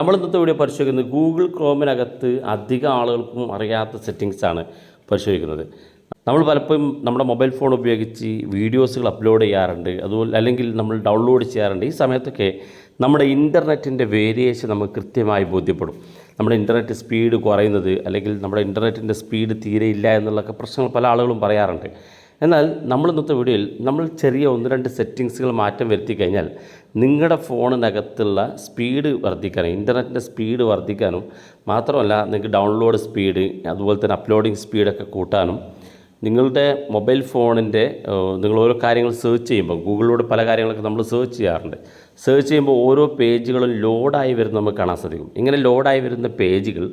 നമ്മൾ ഇന്നത്തെ വീഡിയോ പരിശോധിക്കുന്നത് ഗൂഗിൾ ക്രോമിനകത്ത് അധികം ആളുകൾക്കും അറിയാത്ത സെറ്റിങ്സാണ് പരിശോധിക്കുന്നത്. നമ്മൾ പലപ്പോഴും നമ്മുടെ മൊബൈൽ ഫോൺ ഉപയോഗിച്ച് വീഡിയോസുകൾ അപ്ലോഡ് ചെയ്യാറുണ്ട്, അതുപോലെ അല്ലെങ്കിൽ നമ്മൾ ഡൗൺലോഡ് ചെയ്യാറുണ്ട്. ഈ സമയത്തൊക്കെ നമ്മുടെ ഇൻ്റർനെറ്റിൻ്റെ വേരിയേഷൻ നമുക്ക് കൃത്യമായി ബോധ്യപ്പെടും. നമ്മുടെ ഇൻ്റർനെറ്റ് സ്പീഡ് കുറയുന്നത് അല്ലെങ്കിൽ നമ്മുടെ ഇൻ്റർനെറ്റിൻ്റെ സ്പീഡ് തീരെ ഇല്ല എന്നുള്ളൊക്കെ പ്രശ്നങ്ങൾ പല ആളുകളും പറയാറുണ്ട്. എന്നാൽ നമ്മൾ ഇന്നത്തെ വീഡിയോയിൽ നമ്മൾ ചെറിയ 1-2 സെറ്റിങ്സുകൾ മാറ്റം വരുത്തി കഴിഞ്ഞാൽ നിങ്ങളുടെ ഫോണിനകത്തുള്ള സ്പീഡ് വർദ്ധിക്കാനും ഇൻ്റർനെറ്റിൻ്റെ സ്പീഡ് വർദ്ധിക്കാനും മാത്രമല്ല നിങ്ങൾക്ക് ഡൗൺലോഡ് സ്പീഡ് അതുപോലെ തന്നെ അപ്ലോഡിങ് സ്പീഡൊക്കെ കൂട്ടാനും നിങ്ങളുടെ മൊബൈൽ ഫോണിൻ്റെ നിങ്ങൾ ഓരോ കാര്യങ്ങൾ സെർച്ച് ചെയ്യുമ്പോൾ ഗൂഗിളിലൂടെ പല കാര്യങ്ങളൊക്കെ നമ്മൾ സെർച്ച് ചെയ്യാറുണ്ട്. സെർച്ച് ചെയ്യുമ്പോൾ ഓരോ പേജുകളും ലോഡായി വരുന്ന നമുക്ക് കാണാൻ സാധിക്കും. ഇങ്ങനെ ലോഡായി വരുന്ന പേജുകൾ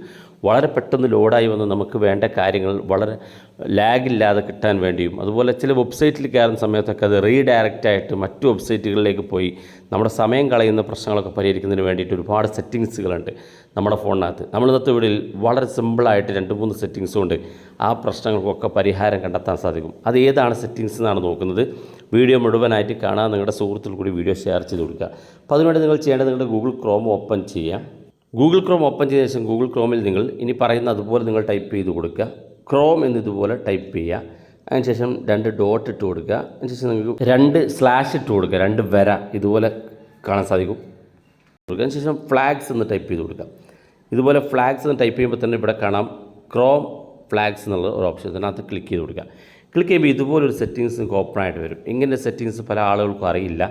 വളരെ പെട്ടെന്ന് ലോഡായി വന്ന് നമുക്ക് വേണ്ട കാര്യങ്ങൾ വളരെ ലാഗില്ലാതെ കിട്ടാൻ വേണ്ടിയും അതുപോലെ ചില വെബ്സൈറ്റിൽ കയറുന്ന സമയത്തൊക്കെ അത് റീഡയറക്റ്റായിട്ട് മറ്റു വെബ്സൈറ്റുകളിലേക്ക് പോയി നമ്മുടെ സമയം കളയുന്ന പ്രശ്നങ്ങളൊക്കെ പരിഹരിക്കുന്നതിന് വേണ്ടിയിട്ട് ഒരുപാട് സെറ്റിങ്സുകളുണ്ട് നമ്മുടെ ഫോണിനകത്ത്. നമ്മൾ ഇന്നത്തെ വീഡിയോയിൽ വളരെ സിമ്പിളായിട്ട് 2-3 സെറ്റിങ്സ് കൊണ്ട് ആ പ്രശ്നങ്ങൾക്കൊക്കെ പരിഹാരം കണ്ടെത്താൻ സാധിക്കും. അത് ഏതാണ് സെറ്റിങ്സ് എന്നാണ് നോക്കുന്നത്. വീഡിയോ മുഴുവനായിട്ട് കാണാൻ നിങ്ങളുടെ സുഹൃത്തുക്കൾ കൂടി വീഡിയോ ഷെയർ ചെയ്ത് കൊടുക്കുക. അപ്പോൾ അതിനുവേണ്ടി നിങ്ങൾ ചെയ്യേണ്ടത് നിങ്ങളുടെ ഗൂഗിൾ ക്രോം ഓപ്പൺ ചെയ്യുക. ഗൂഗിൾ ക്രോം ഓപ്പൺ ചെയ്ത ശേഷം ഗൂഗിൾ ക്രോമിൽ നിങ്ങൾ ഇനി പറയുന്ന അതുപോലെ നിങ്ങൾ ടൈപ്പ് ചെയ്ത് കൊടുക്കുക. ക്രോം എന്നിതുപോലെ ടൈപ്പ് ചെയ്യുക. അതിനുശേഷം 2 ഡോട്ട് ഇട്ട് കൊടുക്കുക. അതിനുശേഷം നിങ്ങൾക്ക് 2 സ്ലാഷ് ഇട്ട് കൊടുക്കുക. 2 വര ഇതുപോലെ കാണാൻ സാധിക്കും. അതിനുശേഷം ഫ്ലാഗ്സ് എന്ന് ടൈപ്പ് ചെയ്ത് കൊടുക്കുക. ഇതുപോലെ ഫ്ലാഗ്സ് എന്ന് ടൈപ്പ് ചെയ്യുമ്പോൾ തന്നെ ഇവിടെ കാണാം ക്രോം ഫ്ലാഗ്സ് എന്നുള്ള ഒരു ഓപ്ഷൻ. അതിനകത്ത് ക്ലിക്ക് ചെയ്ത് കൊടുക്കുക. ക്ലിക്ക് ചെയ്യുമ്പോൾ ഇതുപോലൊരു സെറ്റിങ്സ് നിങ്ങൾക്ക് ഓപ്പൺ ആയിട്ട് വരും. ഇങ്ങനെ സെറ്റിങ്സ് പല ആളുകൾക്കും അറിയില്ല.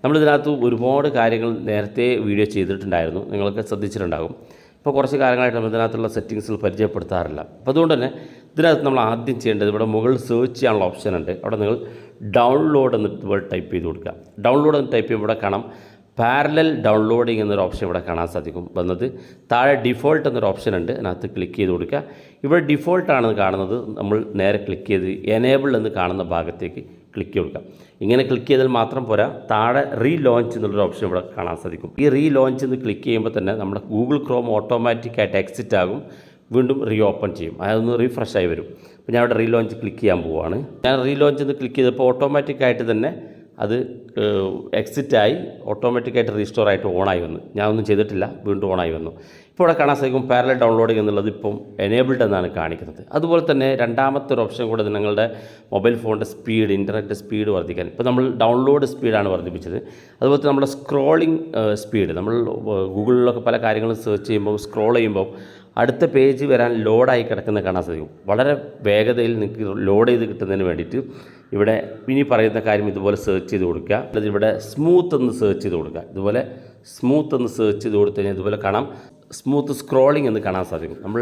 നമ്മളിതിനകത്ത് ഒരുപാട് കാര്യങ്ങൾ നേരത്തെ വീഡിയോ ചെയ്തിട്ടുണ്ടായിരുന്നു, നിങ്ങൾക്ക് ശ്രദ്ധിച്ചിട്ടുണ്ടാകും. ഇപ്പോൾ കുറച്ച് കാലങ്ങളായിട്ട് നമ്മൾ ഇതിനകത്തുള്ള സെറ്റിങ്സുകൾ പരിചയപ്പെടുത്താറില്ല. അപ്പോൾ അതുകൊണ്ട് തന്നെ ഇതിനകത്ത് നമ്മൾ ആദ്യം ചെയ്യേണ്ടത് ഇവിടെ മുകളിൽ സെർച്ച് ചെയ്യാനുള്ള ഓപ്ഷൻ ഉണ്ട്. അവിടെ നിങ്ങൾ ഡൗൺലോഡ് എന്നിട്ട് ഇതുപോലെ ടൈപ്പ് ചെയ്ത് കൊടുക്കുക. ഡൗൺലോഡ് എന്ന് ടൈപ്പ് ചെയ്യുമ്പോൾ ഇവിടെ കാണാം പാരലൽ ഡൗൺലോഡിങ് എന്നൊരു ഓപ്ഷൻ ഇവിടെ കാണാൻ സാധിക്കും വന്നത്. താഴെ ഡിഫോൾട്ട് എന്നൊരു ഓപ്ഷൻ ഉണ്ട്, അതിനകത്ത് ക്ലിക്ക് ചെയ്ത് കൊടുക്കുക. ഇവിടെ ഡിഫോൾട്ടാണെന്ന് കാണുന്നത് നമ്മൾ നേരെ ക്ലിക്ക് ചെയ്ത് എനേബിൾ എന്ന് കാണുന്ന ഭാഗത്തേക്ക് ക്ലിക്ക് കൊടുക്കുക. ഇങ്ങനെ ക്ലിക്ക് ചെയ്താൽ മാത്രം പോരാ, താഴെ റീലോഞ്ച് എന്നുള്ളൊരു ഓപ്ഷൻ ഇവിടെ കാണാൻ സാധിക്കും. ഈ റീലോഞ്ച് എന്ന് ക്ലിക്ക് ചെയ്യുമ്പോൾ തന്നെ നമ്മുടെ ഗൂഗിൾ ക്രോം ഓട്ടോമാറ്റിക്കായിട്ട് എക്സിറ്റ് ആകും, വീണ്ടും റീ ഓപ്പൺ ചെയ്യും, അതൊന്ന് റീഫ്രഷ് ആയി വരും. അപ്പോൾ ഞാൻ ഇവിടെ റീലോഞ്ച് ക്ലിക്ക് ചെയ്യാൻ പോവുകയാണ്. ഞാൻ റീലോഞ്ച് എന്ന് ക്ലിക്ക് ചെയ്തപ്പോൾ ഓട്ടോമാറ്റിക്കായിട്ട് തന്നെ അത് എക്സിറ്റായി ഓട്ടോമാറ്റിക്കായിട്ട് റീസ്റ്റോർ ആയിട്ട് ഓണായി വന്നു. ഞാനൊന്നും ചെയ്തിട്ടില്ല, വീണ്ടും ഓണായി വന്നു. ഇപ്പോൾ ഇവിടെ കാണാൻ സാധിക്കും പാരലൽ ഡൗൺലോഡിംഗ് എന്നുള്ളത് ഇപ്പം എനേബിൾഡ് എന്നാണ് കാണിക്കുന്നത്. അതുപോലെ തന്നെ രണ്ടാമത്തെ ഒരു ഓപ്ഷൻ കൂടെ നിങ്ങളുടെ മൊബൈൽ ഫോണിൻ്റെ സ്പീഡ് ഇൻ്റർനെറ്റ് സ്പീഡ് വർദ്ധിക്കാൻ. ഇപ്പോൾ നമ്മൾ ഡൗൺലോഡ് സ്പീഡാണ് വർദ്ധിപ്പിച്ചത്. അതുപോലെ തന്നെ നമ്മുടെ സ്ക്രോളിംഗ് സ്പീഡ്, നമ്മൾ ഗൂഗിളിലൊക്കെ പല കാര്യങ്ങളും സെർച്ച് ചെയ്യുമ്പോൾ സ്ക്രോൾ ചെയ്യുമ്പോൾ അടുത്ത പേജ് വരാൻ ലോഡായി കിടക്കുന്നത് കാണാൻ സാധിക്കും. വളരെ വേഗതയിൽ നിങ്ങൾക്ക് ലോഡ് ചെയ്ത് കിട്ടുന്നതിന് വേണ്ടിയിട്ട് ഇവിടെ ഇനി പറയുന്ന കാര്യം ഇതുപോലെ സെർച്ച് ചെയ്ത് കൊടുക്കുക. അല്ലാതെ ഇവിടെ സ്മൂത്ത് എന്ന് സെർച്ച് ചെയ്ത് കൊടുക്കുക. ഇതുപോലെ സ്മൂത്ത് എന്ന് സെർച്ച് ചെയ്ത് കൊടുത്തു കഴിഞ്ഞാൽ ഇതുപോലെ കാണാം സ്മൂത്ത് സ്ക്രോളിംഗ് എന്ന് കാണാൻ സാധിക്കും. നമ്മൾ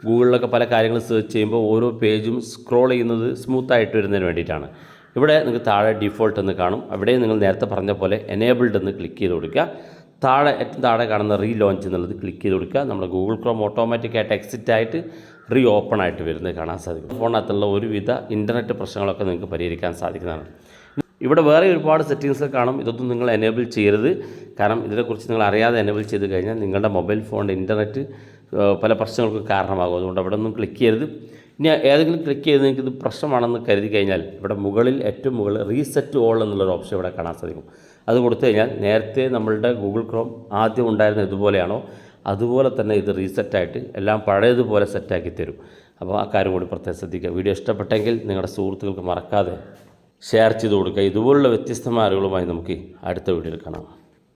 ഗൂഗിളിലൊക്കെ പല കാര്യങ്ങൾ സെർച്ച് ചെയ്യുമ്പോൾ ഓരോ പേജും സ്ക്രോൾ ചെയ്യുന്നത് സ്മൂത്തായിട്ട് വരുന്നതിന് വേണ്ടിയിട്ടാണ്. ഇവിടെ നിങ്ങൾക്ക് താഴെ ഡിഫോൾട്ട് എന്ന് കാണും. അവിടെ നിങ്ങൾ നേരത്തെ പറഞ്ഞ പോലെ എനേബിൾഡ് എന്ന് ക്ലിക്ക് ചെയ്ത് കൊടുക്കുക. താഴെ ഏറ്റവും താഴെ കാണുന്ന റീലോഞ്ച് എന്നുള്ളത് ക്ലിക്ക് ചെയ്ത് കൊടുക്കുക. നമ്മുടെ ഗൂഗിൾ ക്രോം ഓട്ടോമാറ്റിക്കായിട്ട് എക്സിറ്റ് ആയിട്ട് റീ ഓപ്പൺ ആയിട്ട് വരുന്നത് കാണാൻ സാധിക്കും. ഫോണിനകത്തുള്ള ഒരുവിധ ഇൻ്റർനെറ്റ് പ്രശ്നങ്ങളൊക്കെ നിങ്ങൾക്ക് പരിഹരിക്കാൻ സാധിക്കുന്നതാണ്. ഇവിടെ വേറെ ഒരുപാട് സെറ്റിങ്സ് കാണും. ഇതൊന്നും നിങ്ങൾ എനേബിൾ ചെയ്യരുത്. കാരണം ഇതിനെക്കുറിച്ച് നിങ്ങൾ അറിയാതെ എനേബിൾ ചെയ്ത് കഴിഞ്ഞാൽ നിങ്ങളുടെ മൊബൈൽ ഫോണിൻ്റെ ഇൻ്റർനെറ്റ് പല പ്രശ്നങ്ങൾക്കും കാരണമാകും. അതുകൊണ്ട് അവിടെ ഒന്നും ക്ലിക്ക് ചെയ്യരുത്. ഇനി ഏതെങ്കിലും ക്ലിക്ക് ചെയ്ത് നിങ്ങൾക്ക് ഇത് പ്രശ്നമാണെന്ന് കരുതി കഴിഞ്ഞാൽ ഇവിടെ മുകളിൽ ഏറ്റവും മുകളിൽ റീസെറ്റ് ഓൾ എന്നുള്ളൊരു ഓപ്ഷൻ ഇവിടെ കാണാൻ സാധിക്കും. അത് കൊടുത്തു കഴിഞ്ഞാൽ നേരത്തെ നമ്മളുടെ ഗൂഗിൾ ക്രോം ആദ്യം ഉണ്ടായിരുന്ന ഇതുപോലെയാണോ അതുപോലെ തന്നെ ഇത് റീസെറ്റായിട്ട് എല്ലാം പഴയതുപോലെ സെറ്റാക്കി തരും. അപ്പോൾ ആ കാര്യം കൂടി പ്രത്യേകം ശ്രദ്ധിക്കുക. വീഡിയോ ഇഷ്ടപ്പെട്ടെങ്കിൽ നിങ്ങളുടെ സുഹൃത്തുക്കൾക്ക് മറക്കാതെ ഷെയർ ചെയ്ത് കൊടുക്കുക. ഇതുപോലുള്ള വ്യത്യസ്തമായ അറിവുകളുമായി നമുക്ക് അടുത്ത വീഡിയോയിൽ കാണാം.